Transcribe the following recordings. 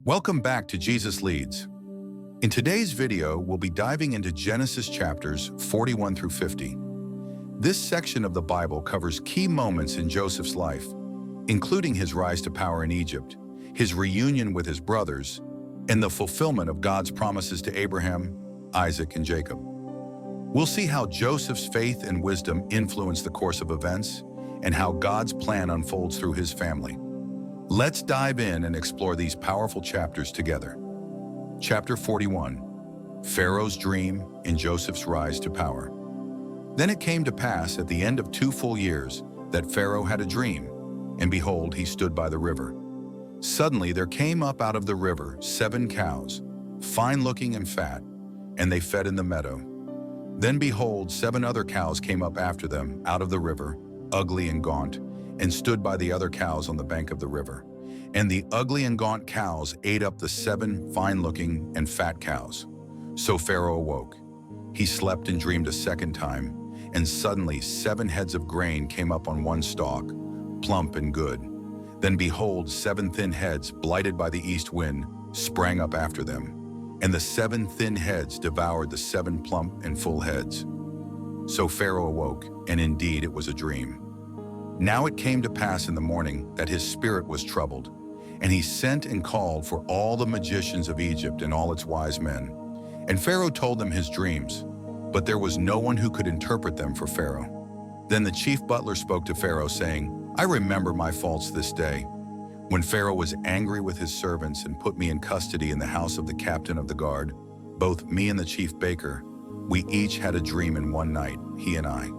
Welcome back to Jesus Leads. In today's video, we'll be diving into Genesis chapters 41 through 50. This section of the Bible covers key moments in Joseph's life, including his rise to power in Egypt, his reunion with his brothers, and the fulfillment of God's promises to Abraham, Isaac, and Jacob. We'll see how Joseph's faith and wisdom influence the course of events and how God's plan unfolds through his family. Let's dive in and explore these powerful chapters together. Chapter 41, Pharaoh's Dream and Joseph's Rise to Power. Then it came to pass at the end of 2 full years that Pharaoh had a dream, and behold, he stood by the river. Suddenly there came up out of the river 7 cows, fine-looking and fat, and they fed in the meadow. Then behold, 7 other cows came up after them out of the river, ugly and gaunt, and stood by the other cows on the bank of the river. And the ugly and gaunt cows ate up the 7 fine-looking and fat cows. So Pharaoh awoke. He slept and dreamed a second time, and suddenly 7 heads of grain came up on one stalk, plump and good. Then behold, 7 thin heads, blighted by the east wind, sprang up after them. And the 7 thin heads devoured the 7 plump and full heads. So Pharaoh awoke, and indeed it was a dream. Now it came to pass in the morning that his spirit was troubled, and he sent and called for all the magicians of Egypt and all its wise men. And Pharaoh told them his dreams, but there was no one who could interpret them for Pharaoh. Then the chief butler spoke to Pharaoh, saying, I remember my faults this day, when Pharaoh was angry with his servants and put me in custody in the house of the captain of the guard. Both me and the chief baker, we each had a dream in one night, he and I.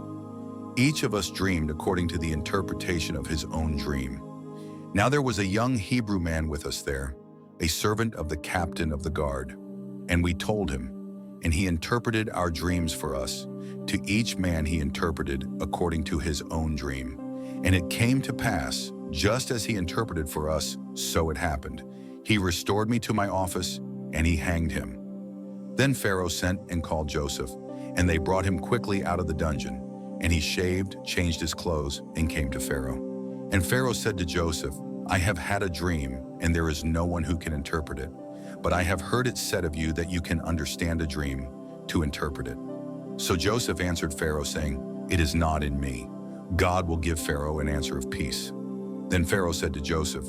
Each of us dreamed according to the interpretation of his own dream. Now there was a young Hebrew man with us there, a servant of the captain of the guard. And we told him, and he interpreted our dreams for us. To each man he interpreted according to his own dream. And it came to pass, just as he interpreted for us, so it happened. He restored me to my office, and he hanged him. Then Pharaoh sent and called Joseph, and they brought him quickly out of the dungeon. And he shaved, changed his clothes, and came to Pharaoh. And Pharaoh said to Joseph, I have had a dream, and there is no one who can interpret it. But I have heard it said of you that you can understand a dream, to interpret it. So Joseph answered Pharaoh, saying, It is not in me. God will give Pharaoh an answer of peace. Then Pharaoh said to Joseph,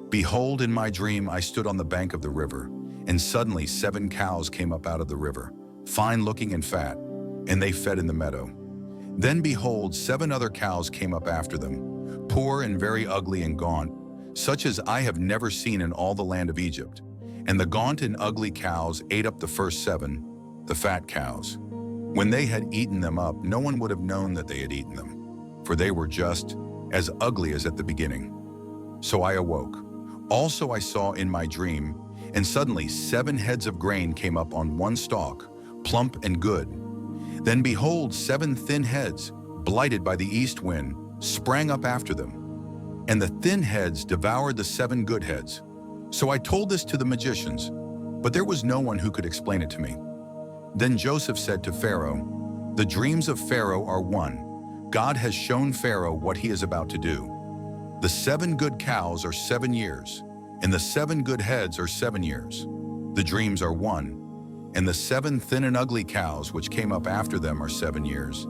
Behold, in my dream I stood on the bank of the river, and suddenly 7 cows came up out of the river, fine-looking and fat, and they fed in the meadow. Then behold, 7 other cows came up after them, poor and very ugly and gaunt, such as I have never seen in all the land of Egypt. And the gaunt and ugly cows ate up the first 7, the fat cows. When they had eaten them up, no one would have known that they had eaten them, for they were just as ugly as at the beginning. So I awoke. Also I saw in my dream, and suddenly 7 heads of grain came up on one stalk, plump and good. Then behold, 7 thin heads, blighted by the east wind, sprang up after them. And the thin heads devoured the 7 good heads. So I told this to the magicians, but there was no one who could explain it to me. Then Joseph said to Pharaoh, The dreams of Pharaoh are one. God has shown Pharaoh what he is about to do. The 7 good cows are 7 years, and the 7 good heads are 7 years. The dreams are one. And the 7 thin and ugly cows which came up after them are 7 years.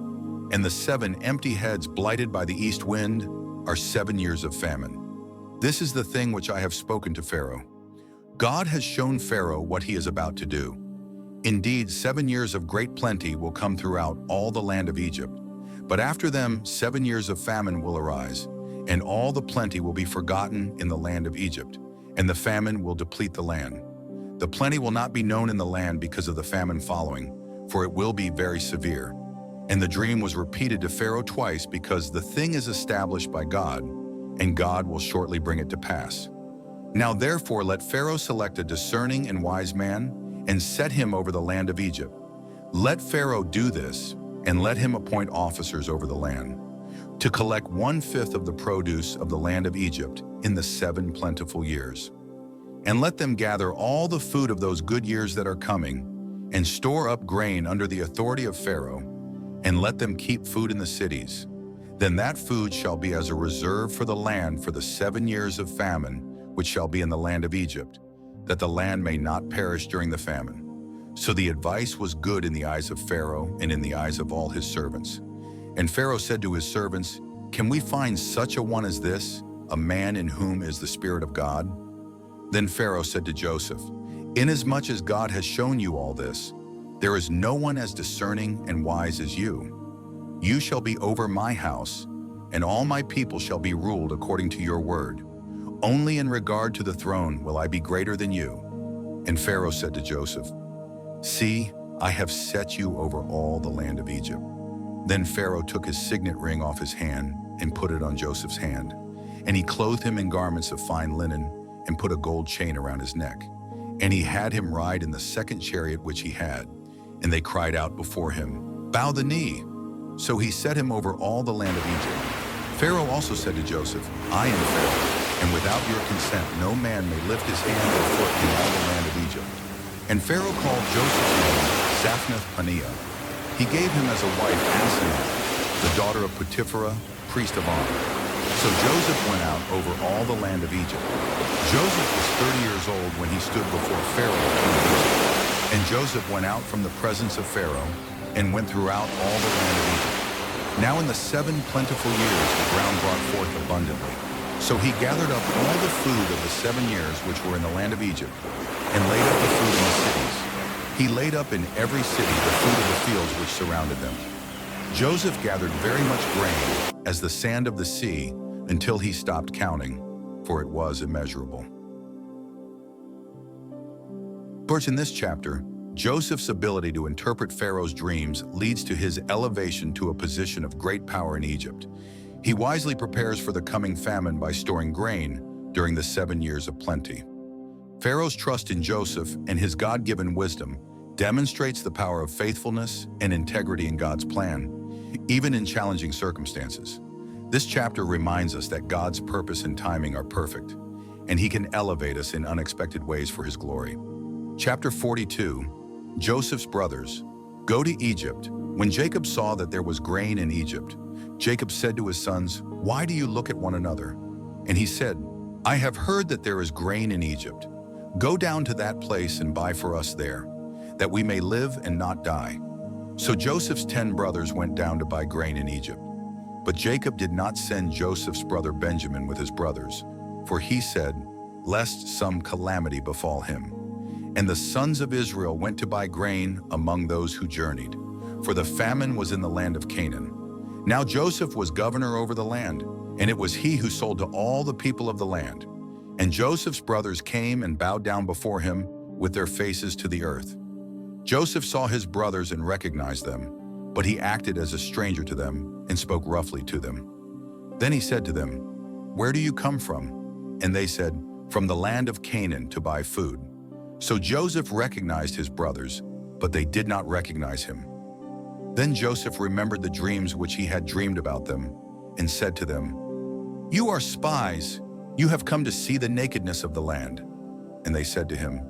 And the 7 empty heads blighted by the east wind are 7 years of famine. This is the thing which I have spoken to Pharaoh. God has shown Pharaoh what he is about to do. Indeed, 7 years of great plenty will come throughout all the land of Egypt. But after them 7 years of famine will arise, and all the plenty will be forgotten in the land of Egypt, and the famine will deplete the land. The plenty will not be known in the land because of the famine following, for it will be very severe. And the dream was repeated to Pharaoh twice because the thing is established by God, and God will shortly bring it to pass. Now therefore let Pharaoh select a discerning and wise man, and set him over the land of Egypt. Let Pharaoh do this, and let him appoint officers over the land, to collect 1/5 of the produce of the land of Egypt in the 7 plentiful years. And let them gather all the food of those good years that are coming, and store up grain under the authority of Pharaoh, and let them keep food in the cities. Then that food shall be as a reserve for the land for the 7 years of famine, which shall be in the land of Egypt. that the land may not perish during the famine. So the advice was good in the eyes of Pharaoh and in the eyes of all his servants. And Pharaoh said to his servants, "Can we find such a one as this, a man in whom is the Spirit of God?" Then Pharaoh said to Joseph, "Inasmuch as God has shown you all this, there is no one as discerning and wise as you. You shall be over my house, and all my people shall be ruled according to your word. Only in regard to the throne will I be greater than you." And Pharaoh said to Joseph, "See, I have set you over all the land of Egypt." Then Pharaoh took his signet ring off his hand and put it on Joseph's hand. And he clothed him in garments of fine linen and put a gold chain around his neck. And he had him ride in the second chariot which he had. And they cried out before him, "Bow the knee." So he set him over all the land of Egypt. Pharaoh also said to Joseph, "I am Pharaoh, and without your consent no man may lift his hand or foot in all the land of Egypt." And Pharaoh called Joseph's name Zaphnath-Paneah. He gave him as a wife Asenath, the daughter of Potiphera, priest of On. So Joseph went out over all the land of Egypt. Joseph was 30 years old when he stood before Pharaoh, king of Egypt. And Joseph went out from the presence of Pharaoh and went throughout all the land of Egypt. Now in the 7 plentiful years the ground brought forth abundantly. So he gathered up all the food of the 7 years which were in the land of Egypt, and laid up the food in the cities. He laid up in every city the food of the fields which surrounded them. Joseph gathered very much grain, as the sand of the sea, until he stopped counting, for it was immeasurable. First, in this chapter, Joseph's ability to interpret Pharaoh's dreams leads to his elevation to a position of great power in Egypt. He wisely prepares for the coming famine by storing grain during the 7 years of plenty. Pharaoh's trust in Joseph and his God-given wisdom demonstrates the power of faithfulness and integrity in God's plan, even in challenging circumstances. This chapter reminds us that God's purpose and timing are perfect, and He can elevate us in unexpected ways for His glory. Chapter 42, Joseph's brothers. Go to Egypt. When Jacob saw that there was grain in Egypt, Jacob said to his sons, "Why do you look at one another?" And he said, "I have heard that there is grain in Egypt. Go down to that place and buy for us there, that we may live and not die." So Joseph's 10 brothers went down to buy grain in Egypt. But Jacob did not send Joseph's brother Benjamin with his brothers, for he said, "Lest some calamity befall him." And the sons of Israel went to buy grain among those who journeyed, for the famine was in the land of Canaan. Now Joseph was governor over the land, and it was he who sold to all the people of the land. And Joseph's brothers came and bowed down before him with their faces to the earth. Joseph saw his brothers and recognized them, but he acted as a stranger to them and spoke roughly to them. Then he said to them, "Where do you come from?" And they said, "From the land of Canaan to buy food." So Joseph recognized his brothers, but they did not recognize him. Then Joseph remembered the dreams which he had dreamed about them, and said to them, "You are spies. You have come to see the nakedness of the land." And they said to him,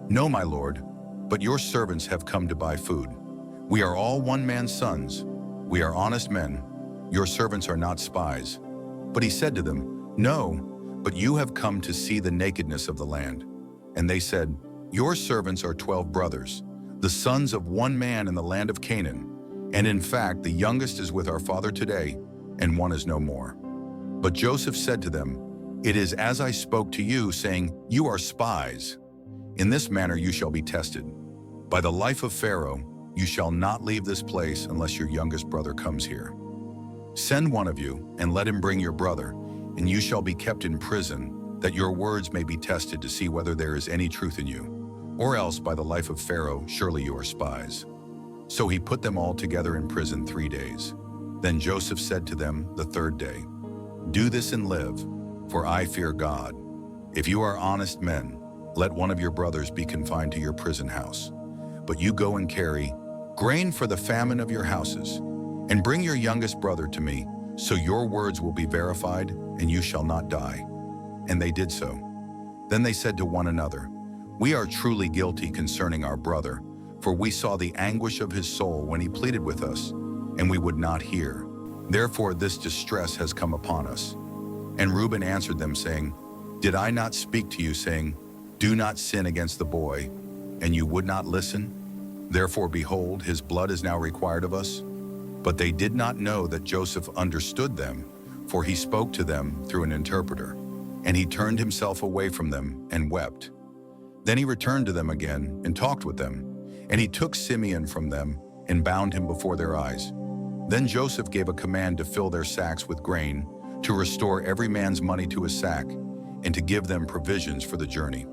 "No, my lord, but your servants have come to buy food. We are all one man's sons. We are honest men. Your servants are not spies." But he said to them, "No, but you have come to see the nakedness of the land." And they said, "Your servants are 12 brothers, the sons of one man in the land of Canaan. And in fact, the youngest is with our father today, and one is no more." But Joseph said to them, "It is as I spoke to you, saying, 'You are spies.' In this manner you shall be tested. By the life of Pharaoh, you shall not leave this place unless your youngest brother comes here. Send one of you, and let him bring your brother, and you shall be kept in prison, that your words may be tested to see whether there is any truth in you. Or else, by the life of Pharaoh, surely you are spies." So he put them all together in prison 3 days. Then Joseph said to them the 3rd day, "Do this and live, for I fear God. If you are honest men, let one of your brothers be confined to your prison house. But you go and carry grain for the famine of your houses, and bring your youngest brother to me, so your words will be verified, and you shall not die." And they did so. Then they said to one another, "We are truly guilty concerning our brother, for we saw the anguish of his soul when he pleaded with us, and we would not hear. Therefore this distress has come upon us." And Reuben answered them, saying, "Did I not speak to you, saying, Do not sin against the boy, and you would not listen? Therefore, behold, his blood is now required of us. But they did not know that Joseph understood them, for he spoke to them through an interpreter. And he turned himself away from them and wept. Then he returned to them again and talked with them. And he took Simeon from them and bound him before their eyes. Then Joseph gave a command to fill their sacks with grain, to restore every man's money to his sack, and to give them provisions for the journey.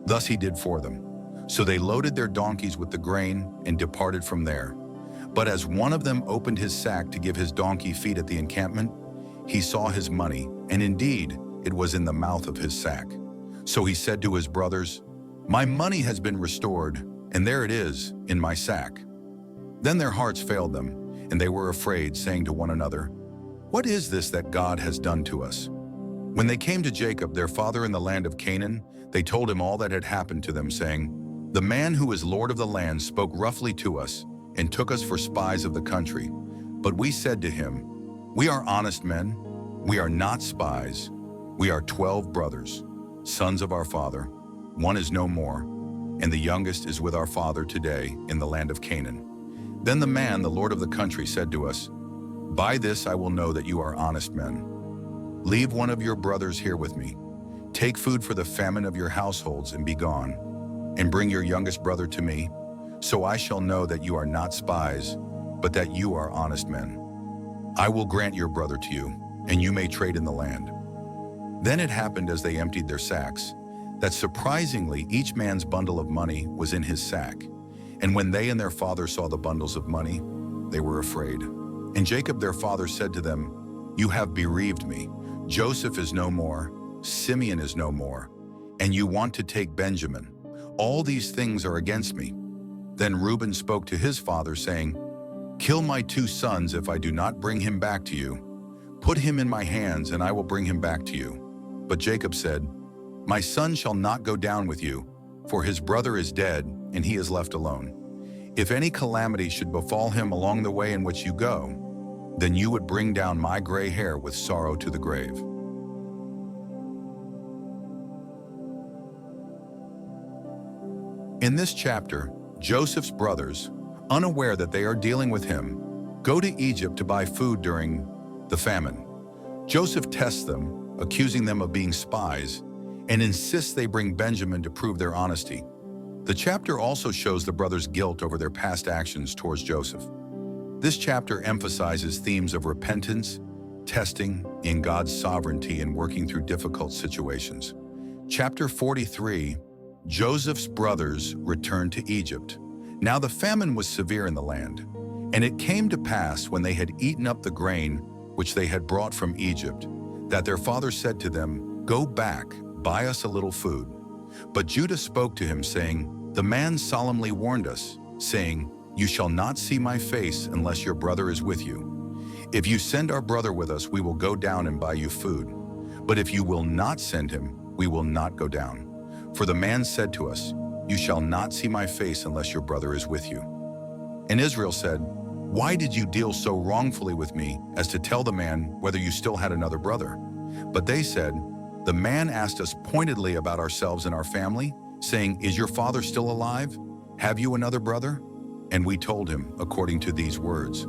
Thus he did for them. So they loaded their donkeys with the grain and departed from there. But as one of them opened his sack to give his donkey feed at the encampment, he saw his money, and indeed it was in the mouth of his sack. So he said to his brothers, "My money has been restored, and there it is in my sack." Then their hearts failed them, and they were afraid, saying to one another, "What is this that God has done to us?" When they came to Jacob, their father in the land of Canaan, they told him all that had happened to them, saying, "The man who is Lord of the land spoke roughly to us and took us for spies of the country. But we said to him, 'We are honest men. We are not spies. We are 12 brothers, sons of our father. One is no more, and the youngest is with our father today in the land of Canaan.' Then the man, the Lord of the country, said to us, 'By this I will know that you are honest men. Leave one of your brothers here with me. Take food for the famine of your households and be gone, and bring your youngest brother to me, so I shall know that you are not spies, but that you are honest men. I will grant your brother to you, and you may trade in the land.' Then it happened as they emptied their sacks, that surprisingly each man's bundle of money was in his sack. And when they and their father saw the bundles of money, they were afraid. And Jacob their father said to them, 'You have bereaved me. Joseph is no more, Simeon is no more, and you want to take Benjamin. All these things are against me.' Then Reuben spoke to his father, saying, 'Kill my 2 sons if I do not bring him back to you. Put him in my hands, and I will bring him back to you.' But Jacob said, 'My son shall not go down with you, for his brother is dead, and he is left alone. If any calamity should befall him along the way in which you go, then you would bring down my gray hair with sorrow to the grave.'" In this chapter, Joseph's brothers, unaware that they are dealing with him, go to Egypt to buy food during the famine. Joseph tests them, accusing them of being spies, and insists they bring Benjamin to prove their honesty. The chapter also shows the brothers' guilt over their past actions towards Joseph. This chapter emphasizes themes of repentance, testing, in God's sovereignty, and working through difficult situations. Chapter 43, Joseph's brothers returned to Egypt. Now the famine was severe in the land, and it came to pass when they had eaten up the grain which they had brought from Egypt, that their father said to them, "Go back, buy us a little food." But Judah spoke to him, saying, "The man solemnly warned us, saying, 'You shall not see my face unless your brother is with you. If you send our brother with us, we will go down and buy you food. But if you will not send him, we will not go down. For the man said to us, You shall not see my face unless your brother is with you.' And Israel said, 'Why did you deal so wrongfully with me as to tell the man whether you still had another brother?' But they said, 'The man asked us pointedly about ourselves and our family, saying, Is your father still alive? Have you another brother?' And we told him according to these words.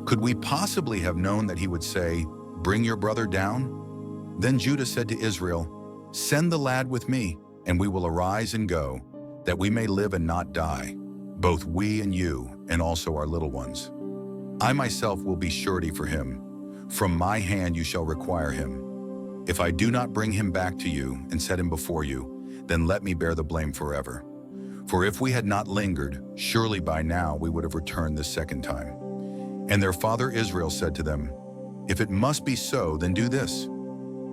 Could we possibly have known that he would say, 'Bring your brother down'? Then Judah said to Israel, 'Send the lad with me, and we will arise and go, that we may live and not die, both we and you, and also our little ones. I myself will be surety for him. From my hand you shall require him. If I do not bring him back to you and set him before you, then let me bear the blame forever. For if we had not lingered, surely by now we would have returned this second time.' And their father Israel said to them, 'If it must be so, then do this.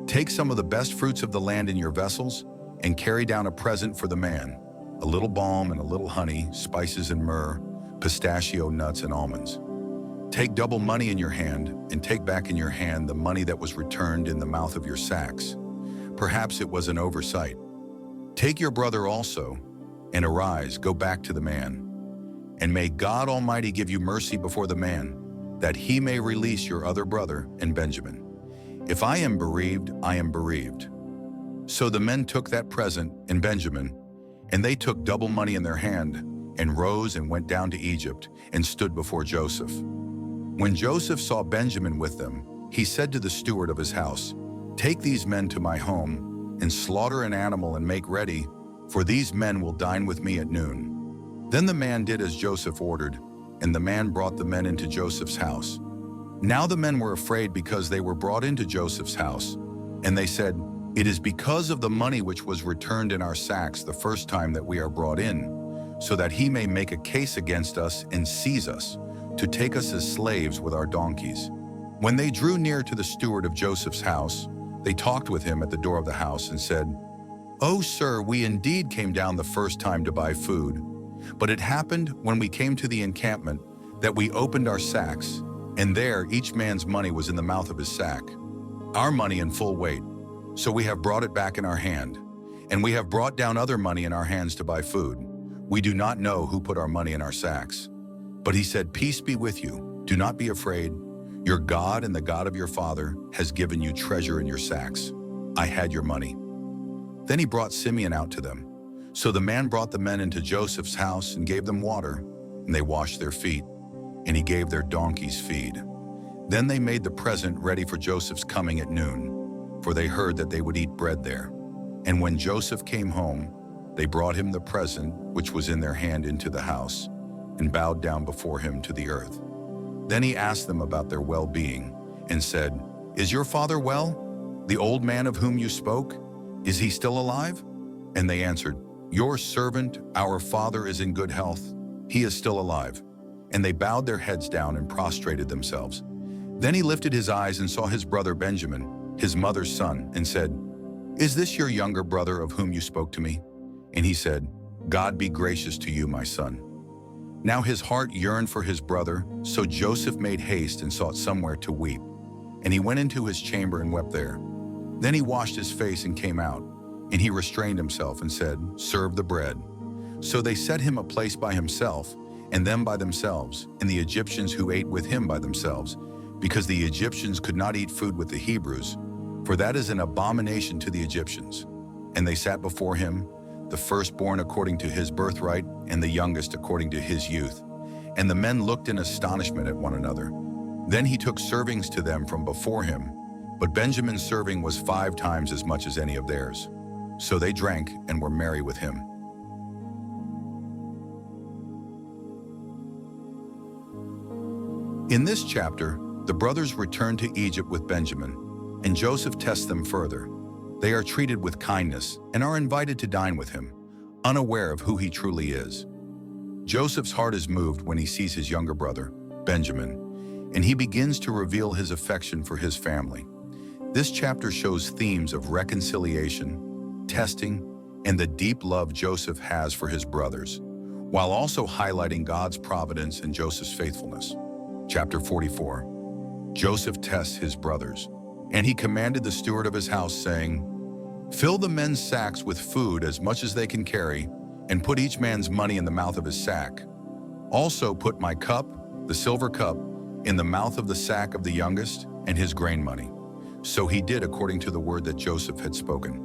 Take some of the best fruits of the land in your vessels, and carry down a present for the man, a little balm and a little honey, spices and myrrh, pistachio nuts and almonds. Take double money in your hand, and take back in your hand the money that was returned in the mouth of your sacks. Perhaps it was an oversight. Take your brother also, and arise, go back to the man. And may God Almighty give you mercy before the man, that he may release your other brother and Benjamin. If I am bereaved, I am bereaved. So the men took that present in Benjamin, and they took double money in their hand, and rose and went down to Egypt, and stood before Joseph. When Joseph saw Benjamin with them, he said to the steward of his house, "Take these men to my home, and slaughter an animal and make ready, for these men will dine with me at noon." Then the man did as Joseph ordered, and the man brought the men into Joseph's house. Now the men were afraid because they were brought into Joseph's house, and they said, "It is because of the money which was returned in our sacks the first time that we are brought in, so that he may make a case against us and seize us, to take us as slaves with our donkeys." When they drew near to the steward of Joseph's house, they talked with him at the door of the house and said, "Oh, sir, we indeed came down the first time to buy food. But it happened when we came to the encampment that we opened our sacks, and there each man's money was in the mouth of his sack, our money in full weight. So we have brought it back in our hand, and we have brought down other money in our hands to buy food. We do not know who put our money in our sacks." But he said, "Peace be with you. Do not be afraid. Your God and the God of your father has given you treasure in your sacks. I had your money." Then he brought Simeon out to them. So the man brought the men into Joseph's house and gave them water, and they washed their feet, and he gave their donkeys feed. Then they made the present ready for Joseph's coming at noon, for they heard that they would eat bread there. And when Joseph came home, they brought him the present which was in their hand into the house, and bowed down before him to the earth. Then he asked them about their well-being, and said, "Is your father well? The old man of whom you spoke, is he still alive?" And they answered, "Your servant, our father, is in good health. He is still alive." And they bowed their heads down and prostrated themselves. Then he lifted his eyes and saw his brother Benjamin, his mother's son, and said, "Is this your younger brother of whom you spoke to me?" And he said, "God be gracious to you, my son." Now his heart yearned for his brother, so Joseph made haste and sought somewhere to weep. And he went into his chamber and wept there. Then he washed his face and came out, and he restrained himself and said, "Serve the bread." So they set him a place by himself, and them by themselves, and the Egyptians who ate with him by themselves, because the Egyptians could not eat food with the Hebrews, for that is an abomination to the Egyptians. And they sat before him, the firstborn according to his birthright, and the youngest according to his youth. And the men looked in astonishment at one another. Then he took servings to them from before him, but Benjamin's serving was 5 times as much as any of theirs. So they drank and were merry with him. In this chapter, the brothers return to Egypt with Benjamin, and Joseph tests them further. They are treated with kindness and are invited to dine with him, unaware of who he truly is. Joseph's heart is moved when he sees his younger brother, Benjamin, and he begins to reveal his affection for his family. This chapter shows themes of reconciliation, testing, and the deep love Joseph has for his brothers, while also highlighting God's providence and Joseph's faithfulness. Chapter 44. Joseph tests his brothers. And he commanded the steward of his house, saying, "Fill the men's sacks with food as much as they can carry, and put each man's money in the mouth of his sack. Also put my cup, the silver cup, in the mouth of the sack of the youngest, and his grain money." So he did according to the word that Joseph had spoken.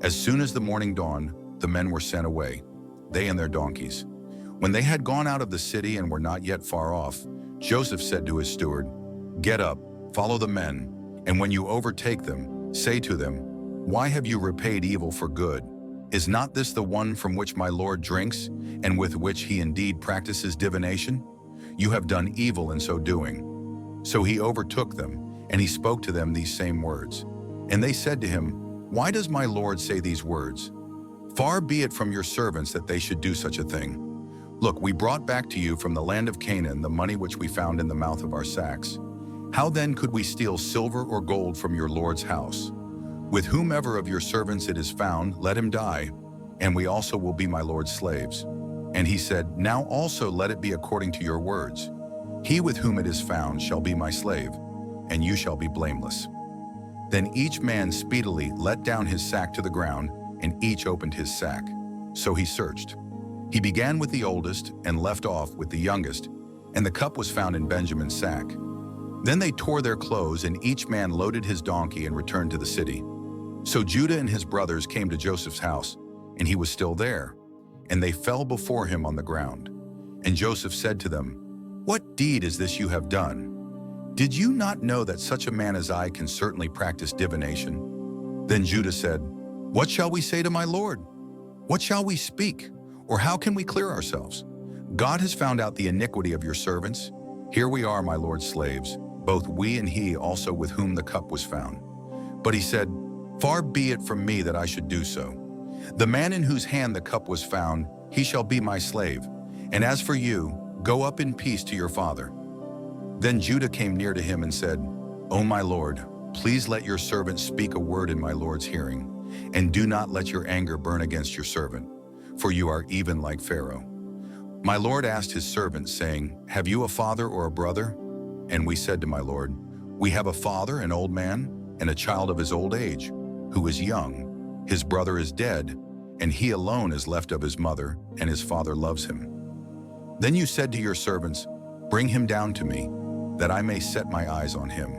As soon as the morning dawned, the men were sent away, they and their donkeys. When they had gone out of the city and were not yet far off, Joseph said to his steward, "Get up, follow the men, and when you overtake them, say to them, 'Why have you repaid evil for good? Is not this the one from which my Lord drinks, and with which he indeed practices divination? You have done evil in so doing.' So he overtook them, and he spoke to them these same words. And they said to him, 'Why does my Lord say these words? Far be it from your servants that they should do such a thing. Look, we brought back to you from the land of Canaan the money which we found in the mouth of our sacks. How then could we steal silver or gold from your Lord's house? With whomever of your servants it is found, let him die, and we also will be my Lord's slaves.' And he said, 'Now also let it be according to your words. He with whom it is found shall be my slave, and you shall be blameless.' Then each man speedily let down his sack to the ground, and each opened his sack. So he searched. He began with the oldest and left off with the youngest, and the cup was found in Benjamin's sack. Then they tore their clothes, and each man loaded his donkey and returned to the city. So Judah and his brothers came to Joseph's house, and he was still there, and they fell before him on the ground. And Joseph said to them, "What deed is this you have done? Did you not know that such a man as I can certainly practice divination?" Then Judah said, "What shall we say to my lord? What shall we speak? Or how can we clear ourselves? God has found out the iniquity of your servants. Here we are, my lord's slaves, both we and he also with whom the cup was found." But he said, "Far be it from me that I should do so. The man in whose hand the cup was found, he shall be my slave. And as for you, go up in peace to your father." Then Judah came near to him and said, "O my lord, please let your servant speak a word in my lord's hearing, and do not let your anger burn against your servant, for you are even like Pharaoh." My lord asked his servant, saying, "Have you a father or a brother?" And we said to my lord, "We have a father, an old man, and a child of his old age, who is young. His brother is dead, and he alone is left of his mother, and his father loves him." Then you said to your servants, "Bring him down to me, that I may set my eyes on him."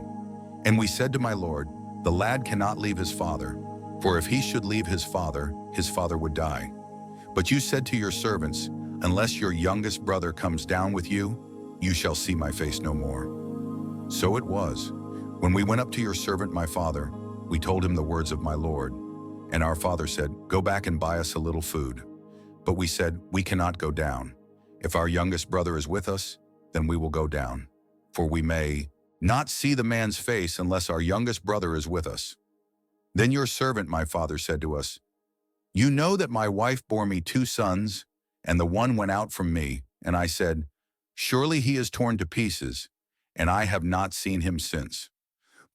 And we said to my lord, "The lad cannot leave his father, for if he should leave his father would die." But you said to your servants, "Unless your youngest brother comes down with you, you shall see my face no more." So it was, when we went up to your servant my father, we told him the words of my lord. And our father said, "Go back and buy us a little food." But we said, "We cannot go down. If our youngest brother is with us, then we will go down. For we may not see the man's face unless our youngest brother is with us." Then your servant my father said to us, "You know that my wife bore me 2 sons, and the one went out from me. And I said, 'Surely he is torn to pieces, and I have not seen him since.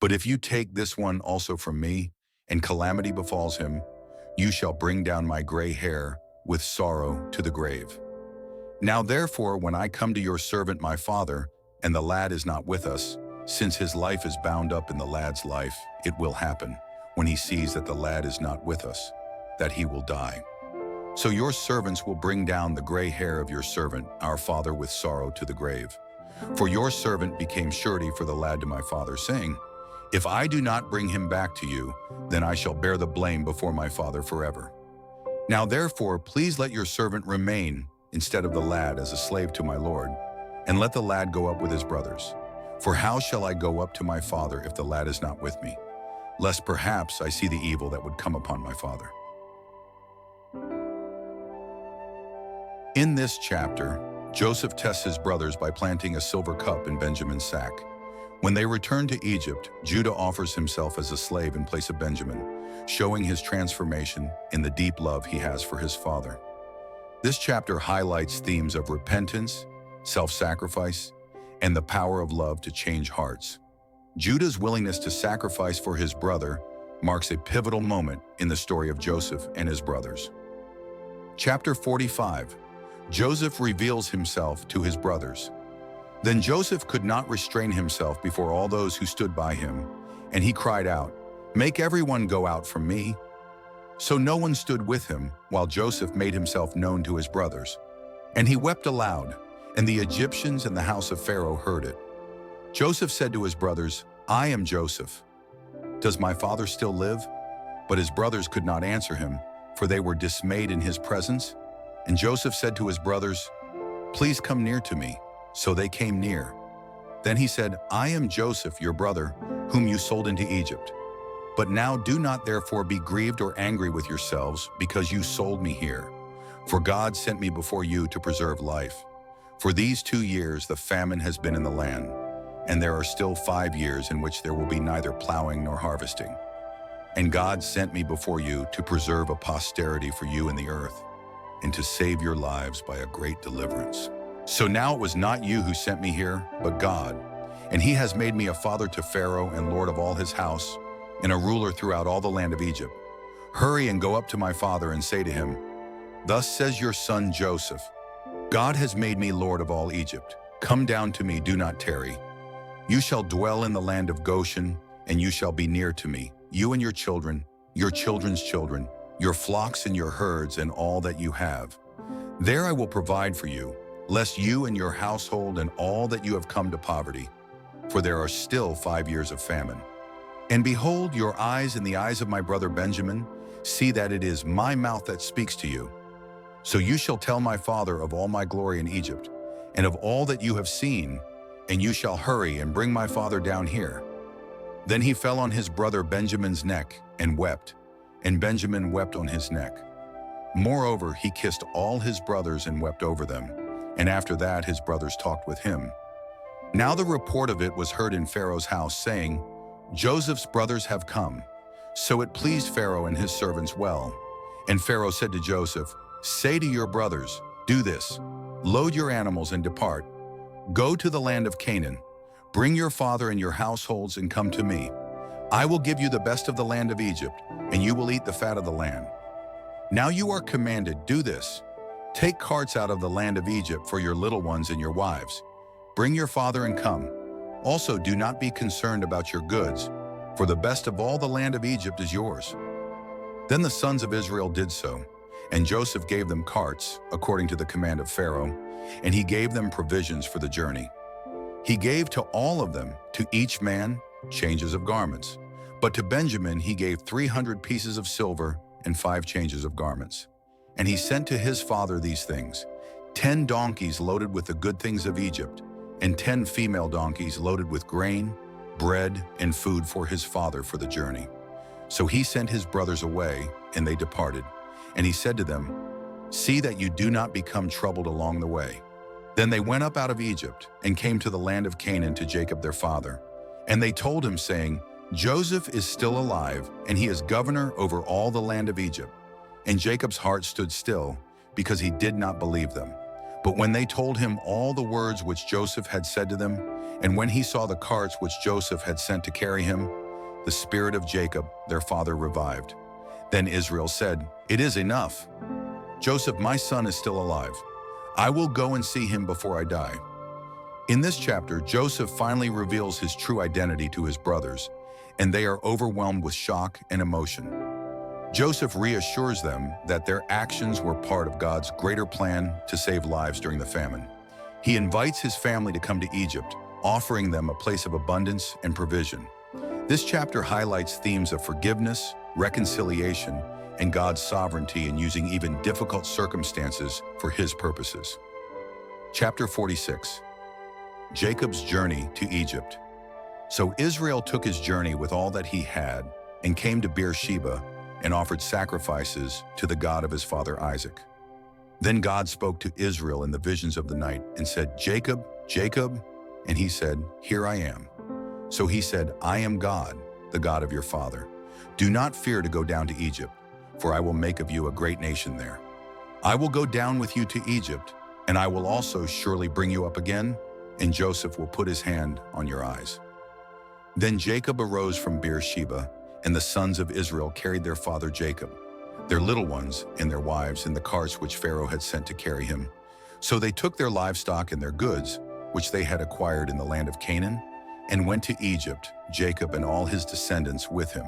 But if you take this one also from me, and calamity befalls him, you shall bring down my gray hair with sorrow to the grave.' Now therefore, when I come to your servant my father, and the lad is not with us, since his life is bound up in the lad's life, it will happen, when he sees that the lad is not with us, that he will die. So your servants will bring down the gray hair of your servant, our father, with sorrow to the grave. For your servant became surety for the lad to my father, saying, 'If I do not bring him back to you, then I shall bear the blame before my father forever.' Now therefore, please let your servant remain instead of the lad as a slave to my lord, and let the lad go up with his brothers. For how shall I go up to my father if the lad is not with me, lest perhaps I see the evil that would come upon my father?" In this chapter, Joseph tests his brothers by planting a silver cup in Benjamin's sack. When they return to Egypt, Judah offers himself as a slave in place of Benjamin, showing his transformation in the deep love he has for his father. This chapter highlights themes of repentance, self-sacrifice, and the power of love to change hearts. Judah's willingness to sacrifice for his brother marks a pivotal moment in the story of Joseph and his brothers. Chapter 45. Joseph reveals himself to his brothers. Then Joseph could not restrain himself before all those who stood by him, and he cried out, "Make everyone go out from me." So no one stood with him while Joseph made himself known to his brothers. And he wept aloud, and the Egyptians and the house of Pharaoh heard it. Joseph said to his brothers, "I am Joseph. Does my father still live?" But his brothers could not answer him, for they were dismayed in his presence. And Joseph said to his brothers, "Please come near to me." So they came near. Then he said, "I am Joseph, your brother, whom you sold into Egypt. But now do not therefore be grieved or angry with yourselves because you sold me here. For God sent me before you to preserve life. For these 2 years the famine has been in the land, and there are still 5 years in which there will be neither plowing nor harvesting. And God sent me before you to preserve a posterity for you in the earth, and to save your lives by a great deliverance. So now it was not you who sent me here, but God. And he has made me a father to Pharaoh and lord of all his house, and a ruler throughout all the land of Egypt. Hurry and go up to my father and say to him, 'Thus says your son Joseph, God has made me lord of all Egypt. Come down to me, do not tarry. You shall dwell in the land of Goshen, and you shall be near to me, you and your children, your children's children, your flocks and your herds, and all that you have. There I will provide for you, lest you and your household and all that you have come to poverty, for there are still 5 years of famine.' And behold, your eyes and the eyes of my brother Benjamin see that it is my mouth that speaks to you. So you shall tell my father of all my glory in Egypt, and of all that you have seen, and you shall hurry and bring my father down here. Then he fell on his brother Benjamin's neck and wept, and Benjamin wept on his neck. Moreover, he kissed all his brothers and wept over them, and after that his brothers talked with him. Now the report of it was heard in Pharaoh's house, saying, Joseph's brothers have come. So it pleased Pharaoh and his servants well. And Pharaoh said to Joseph, Say to your brothers, do this, load your animals and depart. Go to the land of Canaan. Bring your father and your households and come to me. I will give you the best of the land of Egypt, and you will eat the fat of the land. Now you are commanded, do this. Take carts out of the land of Egypt for your little ones and your wives. Bring your father and come. Also do not be concerned about your goods, for the best of all the land of Egypt is yours. Then the sons of Israel did so, and Joseph gave them carts, according to the command of Pharaoh, and he gave them provisions for the journey. He gave to all of them, to each man, changes of garments. But to Benjamin he gave 300 pieces of silver and 5 changes of garments. And he sent to his father these things, 10 donkeys loaded with the good things of Egypt, and 10 female donkeys loaded with grain, bread, and food for his father for the journey. So he sent his brothers away, and they departed. And he said to them, See that you do not become troubled along the way. Then they went up out of Egypt, and came to the land of Canaan to Jacob their father. And they told him, saying, Joseph is still alive, and he is governor over all the land of Egypt. And Jacob's heart stood still, because he did not believe them. But when they told him all the words which Joseph had said to them, and when he saw the carts which Joseph had sent to carry him, the spirit of Jacob, their father, revived. Then Israel said, It is enough. Joseph, my son, is still alive. I will go and see him before I die. In this chapter, Joseph finally reveals his true identity to his brothers, and they are overwhelmed with shock and emotion. Joseph reassures them that their actions were part of God's greater plan to save lives during the famine. He invites his family to come to Egypt, offering them a place of abundance and provision. This chapter highlights themes of forgiveness, reconciliation, and God's sovereignty in using even difficult circumstances for his purposes. Chapter 46. Jacob's journey to Egypt. So Israel took his journey with all that he had and came to Beersheba and offered sacrifices to the God of his father Isaac. Then God spoke to Israel in the visions of the night and said, Jacob, Jacob, and he said, Here I am. So he said, I am God, the God of your father. Do not fear to go down to Egypt, for I will make of you a great nation there. I will go down with you to Egypt, and I will also surely bring you up again, and Joseph will put his hand on your eyes. Then Jacob arose from Beersheba, and the sons of Israel carried their father Jacob, their little ones and their wives, in the carts which Pharaoh had sent to carry him. So they took their livestock and their goods, which they had acquired in the land of Canaan, and went to Egypt, Jacob and all his descendants with him,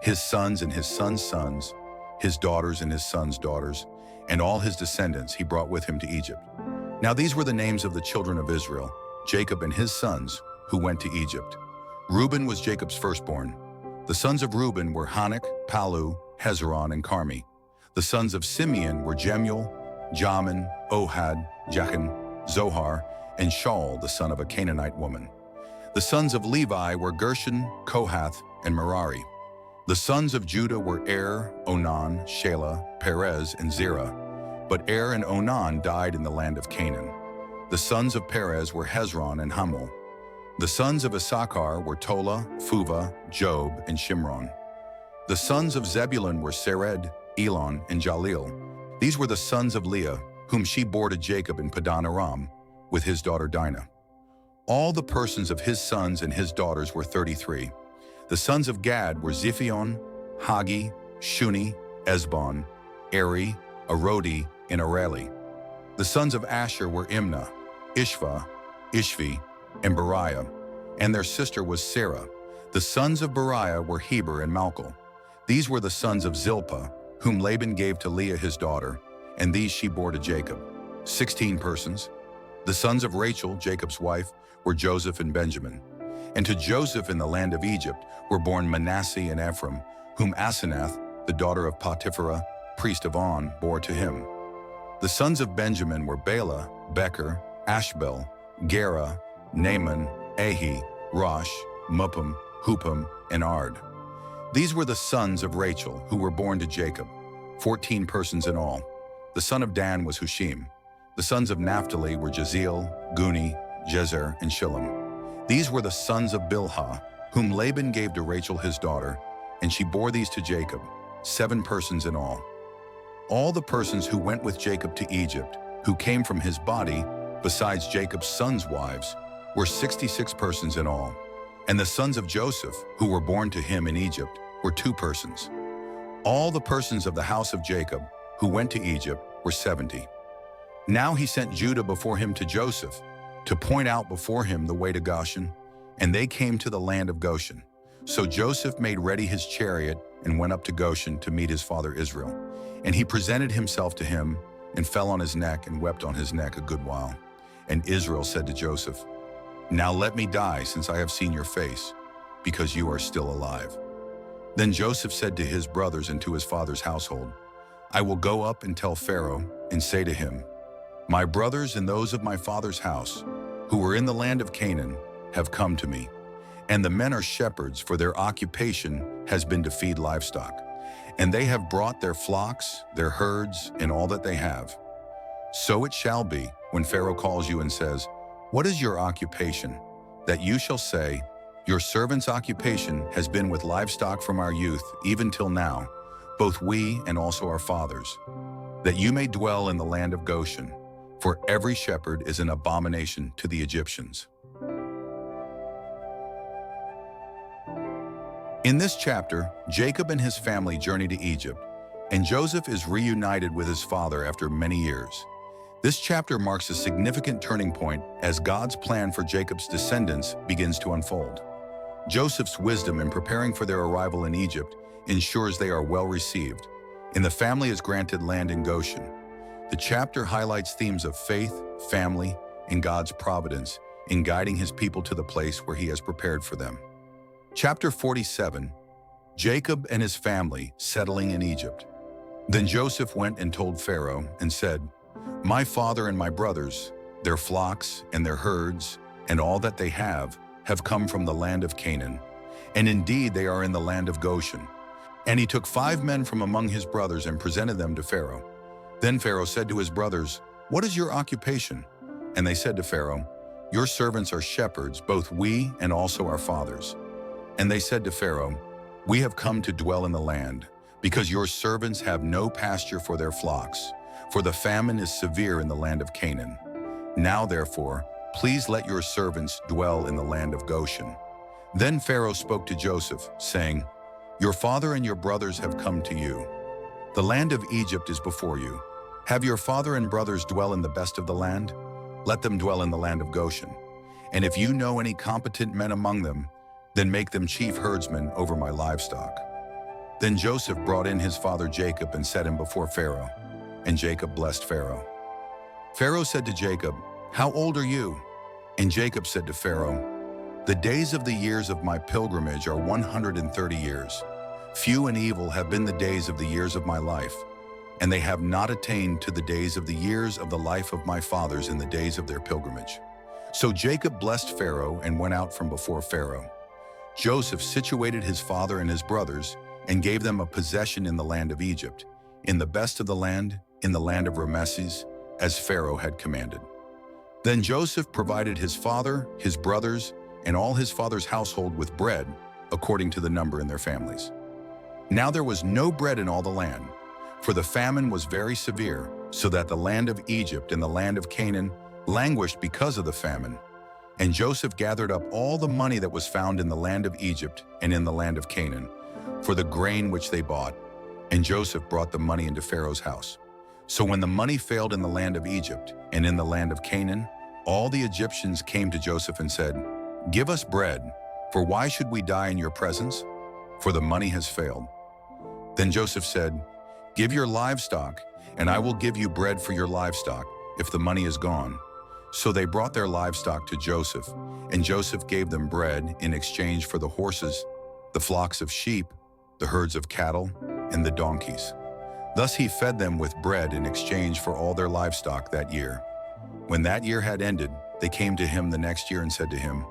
his sons and his sons' sons, his daughters and his sons' daughters, and all his descendants he brought with him to Egypt. Now these were the names of the children of Israel, Jacob and his sons, who went to Egypt. Reuben was Jacob's firstborn. The sons of Reuben were Hanok, Palu, Hezron, and Carmi. The sons of Simeon were Jemuel, Jamin, Ohad, Jachin, Zohar, and Shaul, the son of a Canaanite woman. The sons of Levi were Gershon, Kohath, and Merari. The sons of Judah were Er, Onan, Shelah, Perez, and Zerah. But Er and Onan died in the land of Canaan. The sons of Perez were Hezron and Hamul. The sons of Issachar were Tola, Phuva, Job, and Shimron. The sons of Zebulun were Sered, Elon, and Jalil. These were the sons of Leah, whom she bore to Jacob in Padan Aram, with his daughter Dinah. All the persons of his sons and his daughters were 33. The sons of Gad were Ziphion, Hagi, Shuni, Esbon, Eri, Arodi, and Areli. The sons of Asher were Imnah, Ishva, Ishvi, and Beriah, and their sister was Sarah. The sons of Beriah were Heber and Malchal. These were the sons of Zilpah, whom Laban gave to Leah his daughter, and these she bore to Jacob. 16 persons. The sons of Rachel, Jacob's wife, were Joseph and Benjamin. And to Joseph in the land of Egypt were born Manasseh and Ephraim, whom Asenath, the daughter of Potipharah, priest of On, bore to him. The sons of Benjamin were Bela, Becher, Ashbel, Gera, Naaman, Ahi, Rosh, Muppim, Hupim, and Ard. These were the sons of Rachel, who were born to Jacob, 14 persons in all. The son of Dan was Hushim. The sons of Naphtali were Jeziel, Guni, Jezer, and Shillem. These were the sons of Bilhah, whom Laban gave to Rachel his daughter, and she bore these to Jacob, 7 persons in all. All the persons who went with Jacob to Egypt, who came from his body, besides Jacob's sons' wives, were 66 persons in all. And the sons of Joseph, who were born to him in Egypt, were 2 persons. All the persons of the house of Jacob, who went to Egypt, were 70. Now he sent Judah before him to Joseph, to point out before him the way to Goshen, and they came to the land of Goshen. So Joseph made ready his chariot and went up to Goshen to meet his father Israel. And he presented himself to him and fell on his neck and wept on his neck a good while. And Israel said to Joseph, "Now let me die, since I have seen your face, because you are still alive." Then Joseph said to his brothers and to his father's household, "I will go up and tell Pharaoh and say to him, 'My brothers and those of my father's house, who were in the land of Canaan, have come to me. And the men are shepherds, for their occupation has been to feed livestock. And they have brought their flocks, their herds, and all that they have. So it shall be, when Pharaoh calls you and says, "What is your occupation?" that you shall say, "Your servant's occupation has been with livestock from our youth, even till now, both we and also our fathers, that you may dwell in the land of Goshen, for every shepherd is an abomination to the Egyptians." In this chapter, Jacob and his family journey to Egypt, and Joseph is reunited with his father after many years. This chapter marks a significant turning point as God's plan for Jacob's descendants begins to unfold. Joseph's wisdom in preparing for their arrival in Egypt ensures they are well received, and the family is granted land in Goshen. The chapter highlights themes of faith, family, and God's providence in guiding his people to the place where he has prepared for them. Chapter 47, Jacob and his family settling in Egypt. Then Joseph went and told Pharaoh and said, "My father and my brothers, their flocks and their herds, and all that they have come from the land of Canaan. And indeed they are in the land of Goshen." And he took 5 men from among his brothers and presented them to Pharaoh. Then Pharaoh said to his brothers, "What is your occupation?" And they said to Pharaoh, "Your servants are shepherds, both we and also our fathers." And they said to Pharaoh, "We have come to dwell in the land, because your servants have no pasture for their flocks, for the famine is severe in the land of Canaan. Now therefore, please let your servants dwell in the land of Goshen." Then Pharaoh spoke to Joseph, saying, "Your father and your brothers have come to you. The land of Egypt is before you. Have your father and brothers dwell in the best of the land? Let them dwell in the land of Goshen. And if you know any competent men among them, then make them chief herdsmen over my livestock." Then Joseph brought in his father Jacob and set him before Pharaoh, and Jacob blessed Pharaoh. Pharaoh said to Jacob, "How old are you?" And Jacob said to Pharaoh, "The days of the years of my pilgrimage are 130 years. Few and evil have been the days of the years of my life, and they have not attained to the days of the years of the life of my fathers in the days of their pilgrimage." So Jacob blessed Pharaoh and went out from before Pharaoh. Joseph situated his father and his brothers and gave them a possession in the land of Egypt, in the best of the land, in the land of Ramesses, as Pharaoh had commanded. Then Joseph provided his father, his brothers, and all his father's household with bread, according to the number in their families. Now there was no bread in all the land, for the famine was very severe, so that the land of Egypt and the land of Canaan languished because of the famine. And Joseph gathered up all the money that was found in the land of Egypt and in the land of Canaan, for the grain which they bought, and Joseph brought the money into Pharaoh's house. So when the money failed in the land of Egypt and in the land of Canaan, all the Egyptians came to Joseph and said, "Give us bread, for why should we die in your presence? For the money has failed." Then Joseph said, "Give your livestock, and I will give you bread for your livestock, if the money is gone." So they brought their livestock to Joseph, and Joseph gave them bread in exchange for the horses, the flocks of sheep, the herds of cattle, and the donkeys. Thus he fed them with bread in exchange for all their livestock that year. When that year had ended, they came to him the next year and said to him,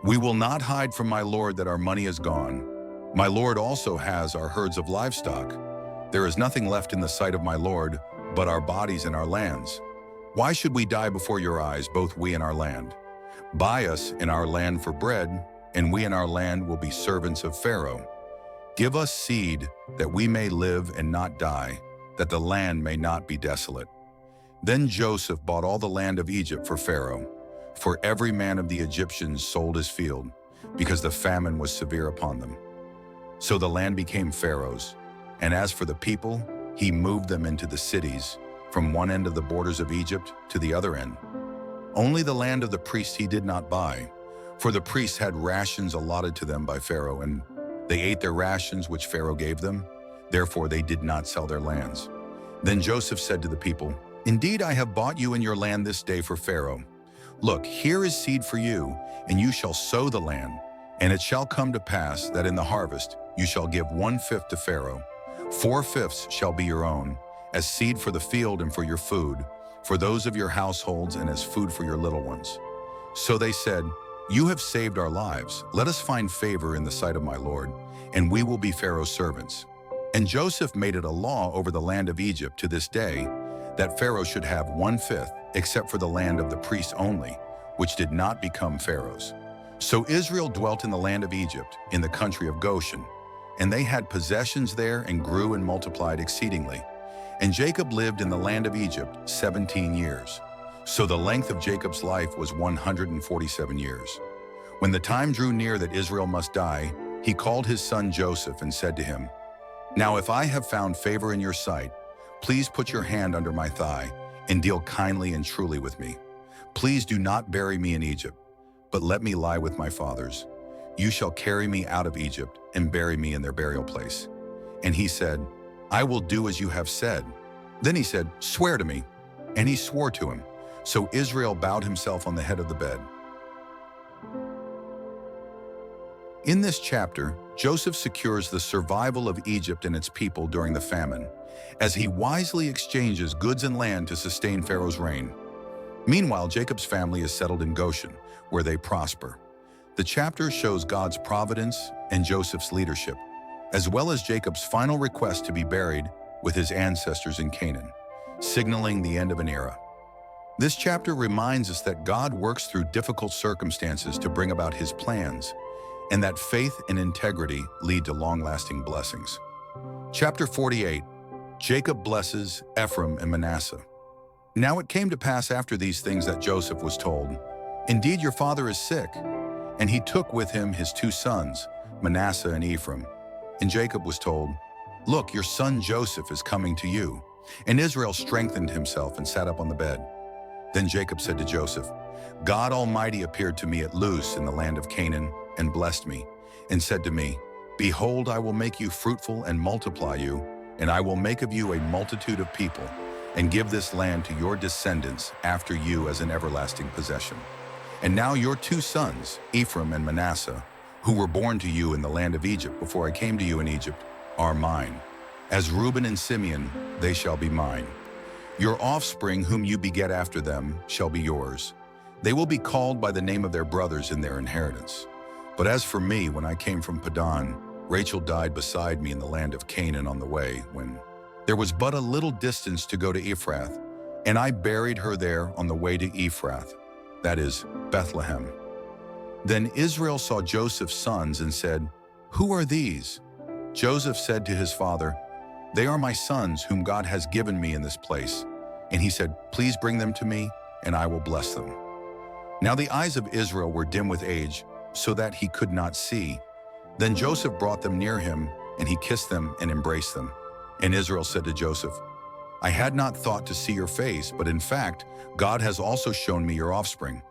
"We will not hide from my lord that our money is gone. My lord also has our herds of livestock. There is nothing left in the sight of my lord but our bodies and our lands. Why should we die before your eyes, both we and our land? Buy us and our land for bread, and we and our land will be servants of Pharaoh. Give us seed that we may live and not die, that the land may not be desolate." Then Joseph bought all the land of Egypt for Pharaoh, for every man of the Egyptians sold his field, because the famine was severe upon them. So the land became Pharaoh's, and as for the people, he moved them into the cities, from one end of the borders of Egypt to the other end. Only the land of the priests he did not buy, for the priests had rations allotted to them by Pharaoh, and they ate their rations which Pharaoh gave them. Therefore they did not sell their lands. Then Joseph said to the people, "Indeed, I have bought you and your land this day for Pharaoh. Look, here is seed for you, and you shall sow the land. And it shall come to pass that in the harvest you shall give 1/5 to Pharaoh. 4/5 shall be your own, as seed for the field and for your food, for those of your households and as food for your little ones." So they said, "You have saved our lives. Let us find favor in the sight of my lord, and we will be Pharaoh's servants." And Joseph made it a law over the land of Egypt to this day that Pharaoh should have 1/5, except for the land of the priests only, which did not become Pharaoh's. So Israel dwelt in the land of Egypt, in the country of Goshen, and they had possessions there and grew and multiplied exceedingly. And Jacob lived in the land of Egypt 17 years. So the length of Jacob's life was 147 years. When the time drew near that Israel must die, he called his son Joseph and said to him, "Now if I have found favor in your sight, please put your hand under my thigh and deal kindly and truly with me. Please do not bury me in Egypt, but let me lie with my fathers. You shall carry me out of Egypt and bury me in their burial place." And he said, "I will do as you have said." Then he said, "Swear to me." And he swore to him. So Israel bowed himself on the head of the bed. In this chapter, Joseph secures the survival of Egypt and its people during the famine, as he wisely exchanges goods and land to sustain Pharaoh's reign. Meanwhile, Jacob's family is settled in Goshen, where they prosper. The chapter shows God's providence and Joseph's leadership, as well as Jacob's final request to be buried with his ancestors in Canaan, signaling the end of an era. This chapter reminds us that God works through difficult circumstances to bring about his plans, and that faith and integrity lead to long-lasting blessings. Chapter 48, Jacob blesses Ephraim and Manasseh. Now it came to pass after these things that Joseph was told, "Indeed, your father is sick." And he took with him his 2 sons, Manasseh and Ephraim. And Jacob was told, "Look, your son Joseph is coming to you." And Israel strengthened himself and sat up on the bed. Then Jacob said to Joseph, "God Almighty appeared to me at Luz in the land of Canaan and blessed me, and said to me, 'Behold, I will make you fruitful and multiply you, and I will make of you a multitude of people, and give this land to your descendants after you as an everlasting possession.' And now your 2 sons, Ephraim and Manasseh, who were born to you in the land of Egypt before I came to you in Egypt, are mine. As Reuben and Simeon, they shall be mine. Your offspring, whom you beget after them, shall be yours. They will be called by the name of their brothers in their inheritance. But as for me, when I came from Padan, Rachel died beside me in the land of Canaan on the way, when there was but a little distance to go to Ephrath, and I buried her there on the way to Ephrath, that is, Bethlehem. Then Israel saw Joseph's sons and said, 'Who are these?' Joseph said to his father, 'They are my sons whom God has given me in this place.' And he said, 'Please bring them to me, and I will bless them.' Now the eyes of Israel were dim with age, so that he could not see. Then Joseph brought them near him, and he kissed them and embraced them. And Israel said to Joseph, 'I had not thought to see your face, but in fact, God has also shown me your offspring.'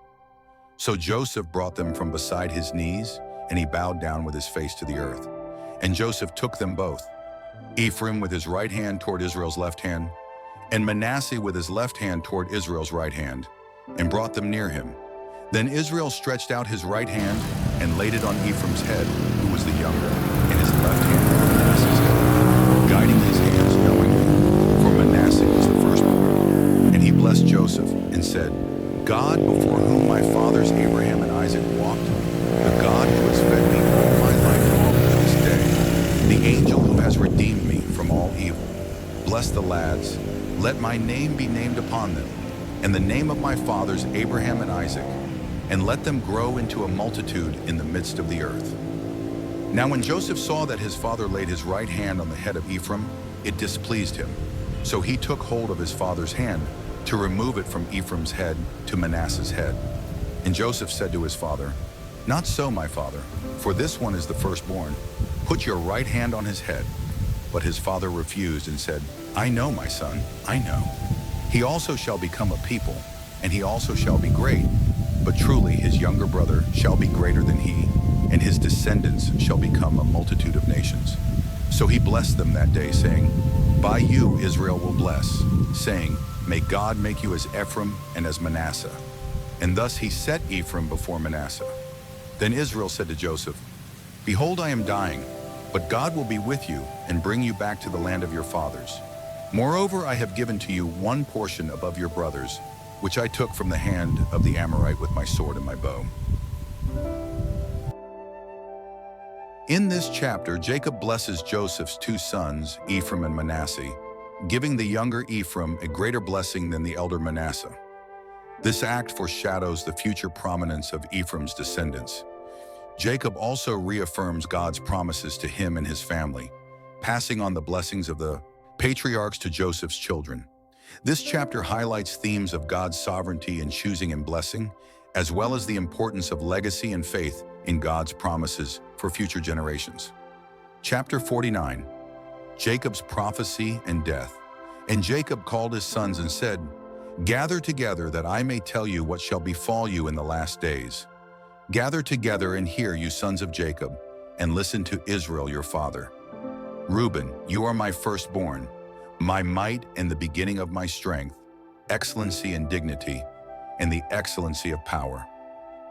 So Joseph brought them from beside his knees, and he bowed down with his face to the earth. And Joseph took them both, Ephraim with his right hand toward Israel's left hand, and Manasseh with his left hand toward Israel's right hand, and brought them near him. Then Israel stretched out his right hand and laid it on Ephraim's head, who was the younger, and his left hand on Manasseh's head, guiding his hands knowingly, for Manasseh was the firstborn. And he blessed Joseph and said, God, before whom my fathers Abraham and Isaac walked, the God who has fed me all my life long to this day, the angel who has redeemed me from all evil. Bless the lads, let my name be named upon them, and the name of my fathers Abraham and Isaac, and let them grow into a multitude in the midst of the earth. Now when Joseph saw that his father laid his right hand on the head of Ephraim, it displeased him. So he took hold of his father's hand to remove it from Ephraim's head to Manasseh's head. And Joseph said to his father, Not so, my father, for this one is the firstborn. Put your right hand on his head. But his father refused and said, I know, my son, I know. He also shall become a people, and he also shall be great. But truly his younger brother shall be greater than he, and his descendants shall become a multitude of nations. So he blessed them that day, saying, By you Israel will bless, saying, May God make you as Ephraim and as Manasseh. And thus he set Ephraim before Manasseh. Then Israel said to Joseph, Behold, I am dying, but God will be with you and bring you back to the land of your fathers. Moreover, I have given to you one portion above your brothers, which I took from the hand of the Amorite with my sword and my bow. In this chapter, Jacob blesses Joseph's two sons, Ephraim and Manasseh, giving the younger Ephraim a greater blessing than the elder Manasseh. This act foreshadows the future prominence of Ephraim's descendants. Jacob also reaffirms God's promises to him and his family, passing on the blessings of the patriarchs to Joseph's children. This chapter highlights themes of God's sovereignty in choosing and blessing, as well as the importance of legacy and faith in God's promises for future generations. Chapter 49, Jacob's prophecy and death. And Jacob called his sons and said, Gather together that I may tell you what shall befall you in the last days. Gather together and hear, you sons of Jacob, and listen to Israel your father. Reuben, you are my firstborn, my might and the beginning of my strength, excellency and dignity, and the excellency of power.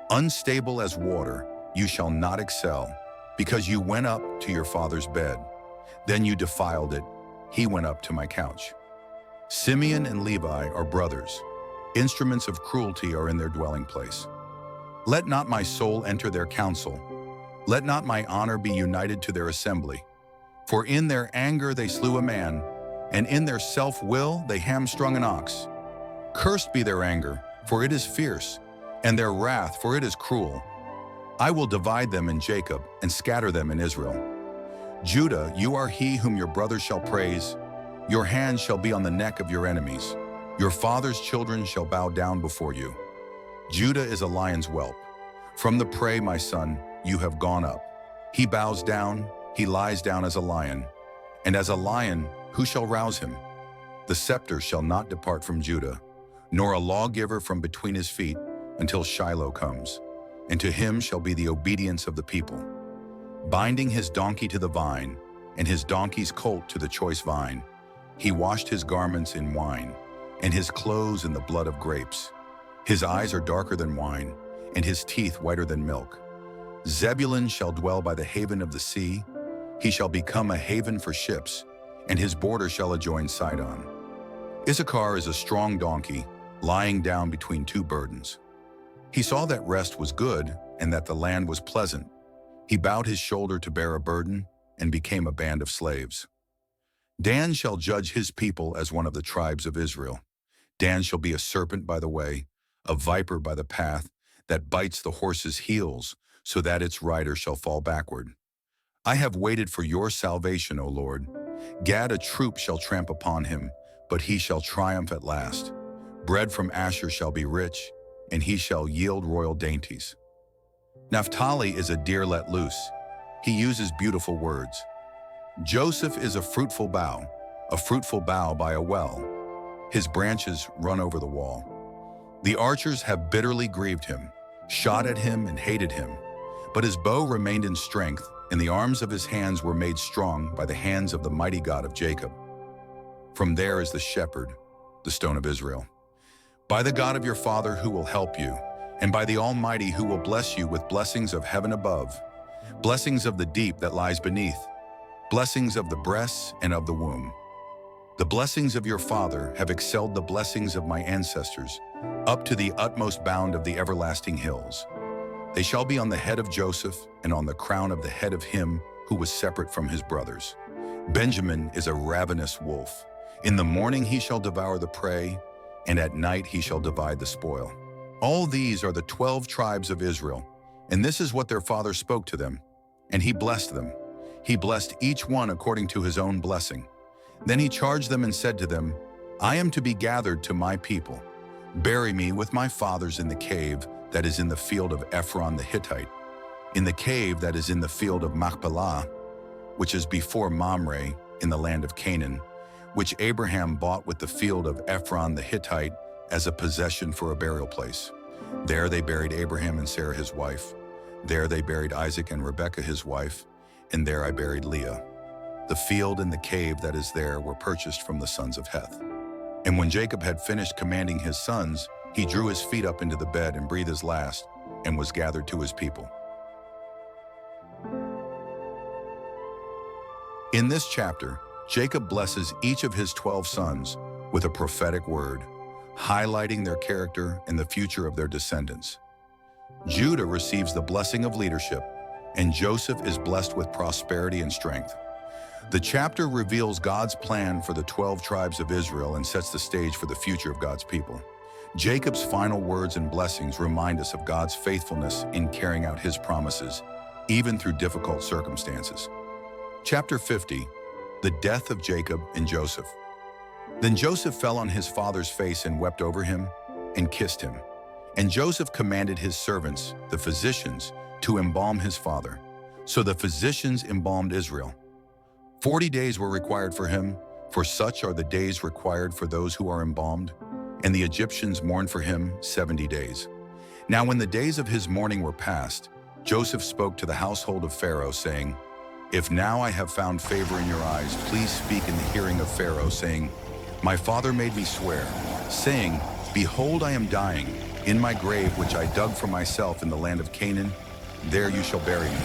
Unstable as water, you shall not excel, because you went up to your father's bed. Then you defiled it, he went up to my couch. Simeon and Levi are brothers. Instruments of cruelty are in their dwelling place. Let not my soul enter their council. Let not my honor be united to their assembly. For in their anger they slew a man, and in their self-will they hamstrung an ox. Cursed be their anger, for it is fierce, and their wrath, for it is cruel. I will divide them in Jacob and scatter them in Israel. Judah, you are he whom your brothers shall praise. Your hand shall be on the neck of your enemies. Your father's children shall bow down before you. Judah is a lion's whelp. From the prey, my son, you have gone up. He bows down, he lies down as a lion. And as a lion, who shall rouse him? The scepter shall not depart from Judah, nor a lawgiver from between his feet, until Shiloh comes. And to him shall be the obedience of the people. Binding his donkey to the vine, and his donkey's colt to the choice vine, he washed his garments in wine, and his clothes in the blood of grapes. His eyes are darker than wine, and his teeth whiter than milk. Zebulun shall dwell by the haven of the sea. He shall become a haven for ships, and his border shall adjoin Sidon. Issachar is a strong donkey, lying down between two burdens. He saw that rest was good, and that the land was pleasant. He bowed his shoulder to bear a burden, and became a band of slaves. Dan shall judge his people as one of the tribes of Israel. Dan shall be a serpent by the way, a viper by the path, that bites the horse's heels, so that its rider shall fall backward. I have waited for your salvation, O Lord. Gad a troop shall tramp upon him, but he shall triumph at last. Bread from Asher shall be rich, and he shall yield royal dainties. Naphtali is a deer let loose. He uses beautiful words. Joseph is a fruitful bough by a well. His branches run over the wall. The archers have bitterly grieved him, shot at him and hated him. But his bow remained in strength, and the arms of his hands were made strong by the hands of the mighty God of Jacob. From there is the shepherd, the stone of Israel. By the God of your father who will help you, and by the Almighty who will bless you with blessings of heaven above, blessings of the deep that lies beneath, blessings of the breasts and of the womb. The blessings of your father have excelled the blessings of my ancestors, up to the utmost bound of the everlasting hills. They shall be on the head of Joseph and on the crown of the head of him who was separate from his brothers. Benjamin is a ravenous wolf. In the morning he shall devour the prey, and at night he shall divide the spoil. All these are the 12 tribes of Israel, and this is what their father spoke to them. And he blessed them. He blessed each one according to his own blessing. Then he charged them and said to them, I am to be gathered to my people. Bury me with my fathers in the cave that is in the field of Ephron the Hittite, in the cave that is in the field of Machpelah, which is before Mamre in the land of Canaan, which Abraham bought with the field of Ephron the Hittite as a possession for a burial place. There they buried Abraham and Sarah his wife. There they buried Isaac and Rebekah his wife, and there I buried Leah. The field and the cave that is there were purchased from the sons of Heth. And when Jacob had finished commanding his sons, he drew his feet up into the bed and breathed his last, and was gathered to his people. In this chapter, Jacob blesses each of his 12 sons with a prophetic word, highlighting their character and the future of their descendants. Judah receives the blessing of leadership, and Joseph is blessed with prosperity and strength. The chapter reveals God's plan for the 12 tribes of Israel and sets the stage for the future of God's people. Jacob's final words and blessings remind us of God's faithfulness in carrying out his promises, even through difficult circumstances. Chapter 50, the death of Jacob and Joseph. Then Joseph fell on his father's face and wept over him and kissed him. And Joseph commanded his servants, the physicians, to embalm his father. So the physicians embalmed Israel. 40 days were required for him, for such are the days required for those who are embalmed. And the Egyptians mourned for him 70 days. Now when the days of his mourning were past, Joseph spoke to the household of Pharaoh, saying, If now I have found favor in your eyes, please speak in the hearing of Pharaoh, saying, My father made me swear, saying, Behold, I am dying. In my grave, which I dug for myself in the land of Canaan, there you shall bury me.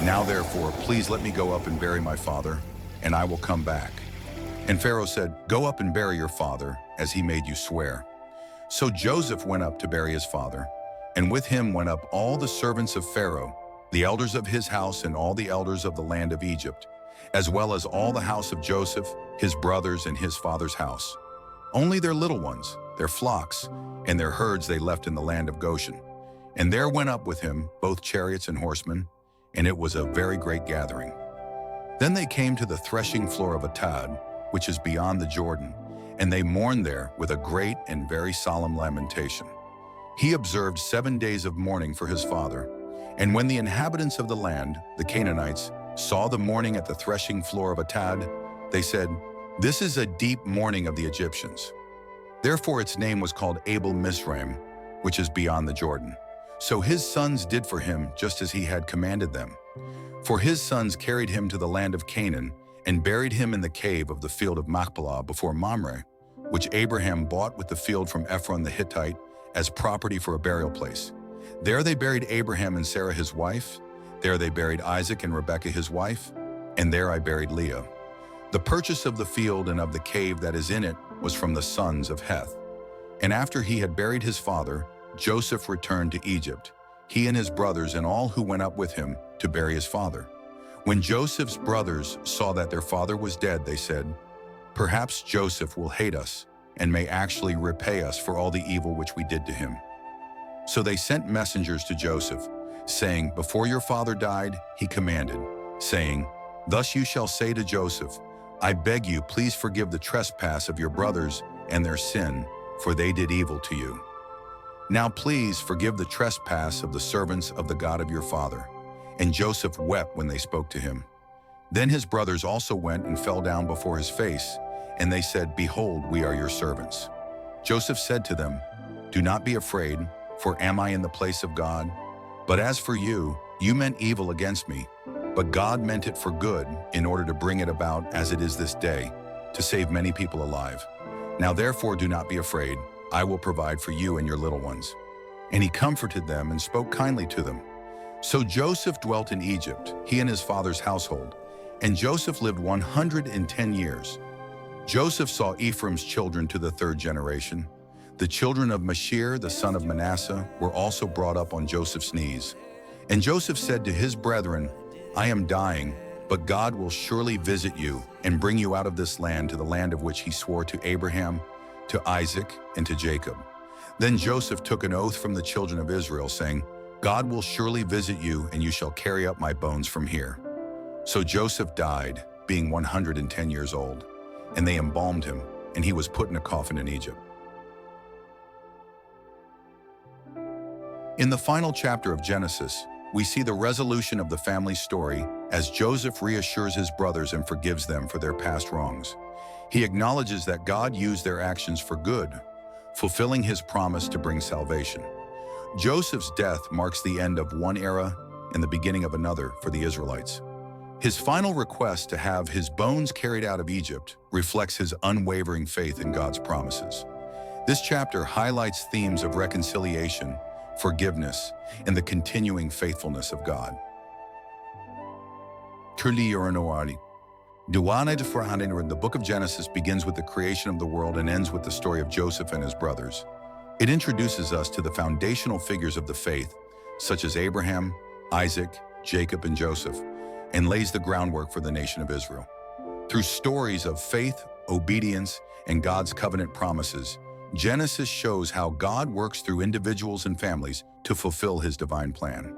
Now therefore, please let me go up and bury my father, and I will come back. And Pharaoh said, Go up and bury your father, as he made you swear. So Joseph went up to bury his father, and with him went up all the servants of Pharaoh, the elders of his house and all the elders of the land of Egypt, as well as all the house of Joseph, his brothers, and his father's house. Only their little ones, their flocks, and their herds they left in the land of Goshen. And there went up with him both chariots and horsemen, and it was a very great gathering. Then they came to the threshing floor of Atad, which is beyond the Jordan, and they mourned there with a great and very solemn lamentation. He observed 7 days of mourning for his father. And when the inhabitants of the land, the Canaanites, saw the mourning at the threshing floor of Atad, they said, This is a deep mourning of the Egyptians. Therefore its name was called Abel Mizraim, which is beyond the Jordan. So his sons did for him just as he had commanded them. For his sons carried him to the land of Canaan and buried him in the cave of the field of Machpelah before Mamre, which Abraham bought with the field from Ephron the Hittite as property for a burial place. There they buried Abraham and Sarah his wife. There they buried Isaac and Rebekah his wife. And there I buried Leah. The purchase of the field and of the cave that is in it was from the sons of Heth. And after he had buried his father, Joseph returned to Egypt, he and his brothers and all who went up with him to bury his father. When Joseph's brothers saw that their father was dead, they said, Perhaps Joseph will hate us and may actually repay us for all the evil which we did to him. So they sent messengers to Joseph, saying, Before your father died, he commanded, saying, Thus you shall say to Joseph, I beg you, please forgive the trespass of your brothers and their sin, for they did evil to you. Now please forgive the trespass of the servants of the God of your father. And Joseph wept when they spoke to him. Then his brothers also went and fell down before his face, and they said, Behold, we are your servants. Joseph said to them, Do not be afraid, for am I in the place of God? But as for you, you meant evil against me, but God meant it for good in order to bring it about as it is this day, to save many people alive. Now therefore do not be afraid, I will provide for you and your little ones." And he comforted them and spoke kindly to them. So Joseph dwelt in Egypt, he and his father's household, and Joseph lived 110 years. Joseph saw Ephraim's children to the third generation. The children of Machir, the son of Manasseh, were also brought up on Joseph's knees. And Joseph said to his brethren, "I am dying, but God will surely visit you and bring you out of this land to the land of which he swore to Abraham, to Isaac, and to Jacob." Then Joseph took an oath from the children of Israel, saying, "God will surely visit you, and you shall carry up my bones from here." So Joseph died, being 110 years old, and they embalmed him, and he was put in a coffin in Egypt. In the final chapter of Genesis, we see the resolution of the family story as Joseph reassures his brothers and forgives them for their past wrongs. He acknowledges that God used their actions for good, fulfilling his promise to bring salvation. Joseph's death marks the end of one era and the beginning of another for the Israelites. His final request to have his bones carried out of Egypt reflects his unwavering faith in God's promises. This chapter highlights themes of reconciliation, forgiveness, and the continuing faithfulness of God. The book of Genesis begins with the creation of the world and ends with the story of Joseph and his brothers. It introduces us to the foundational figures of the faith, such as Abraham, Isaac, Jacob, and Joseph, and lays the groundwork for the nation of Israel. Through stories of faith, obedience, and God's covenant promises, Genesis shows how God works through individuals and families to fulfill his divine plan.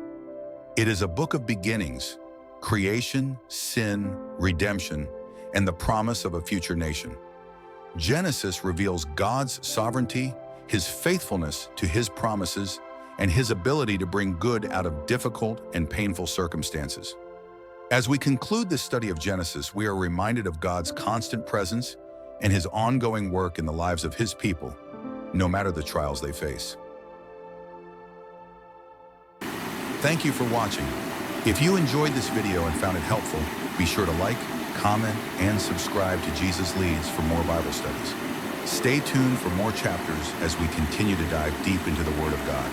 It is a book of beginnings, creation, sin, redemption, and the promise of a future nation. Genesis reveals God's sovereignty, his faithfulness to his promises, and his ability to bring good out of difficult and painful circumstances. As we conclude this study of Genesis, we are reminded of God's constant presence and his ongoing work in the lives of his people, no matter the trials they face. Thank you for watching. If you enjoyed this video and found it helpful, be sure to like, comment, and subscribe to Jesus Leads for more Bible studies. Stay tuned for more chapters as we continue to dive deep into the Word of God.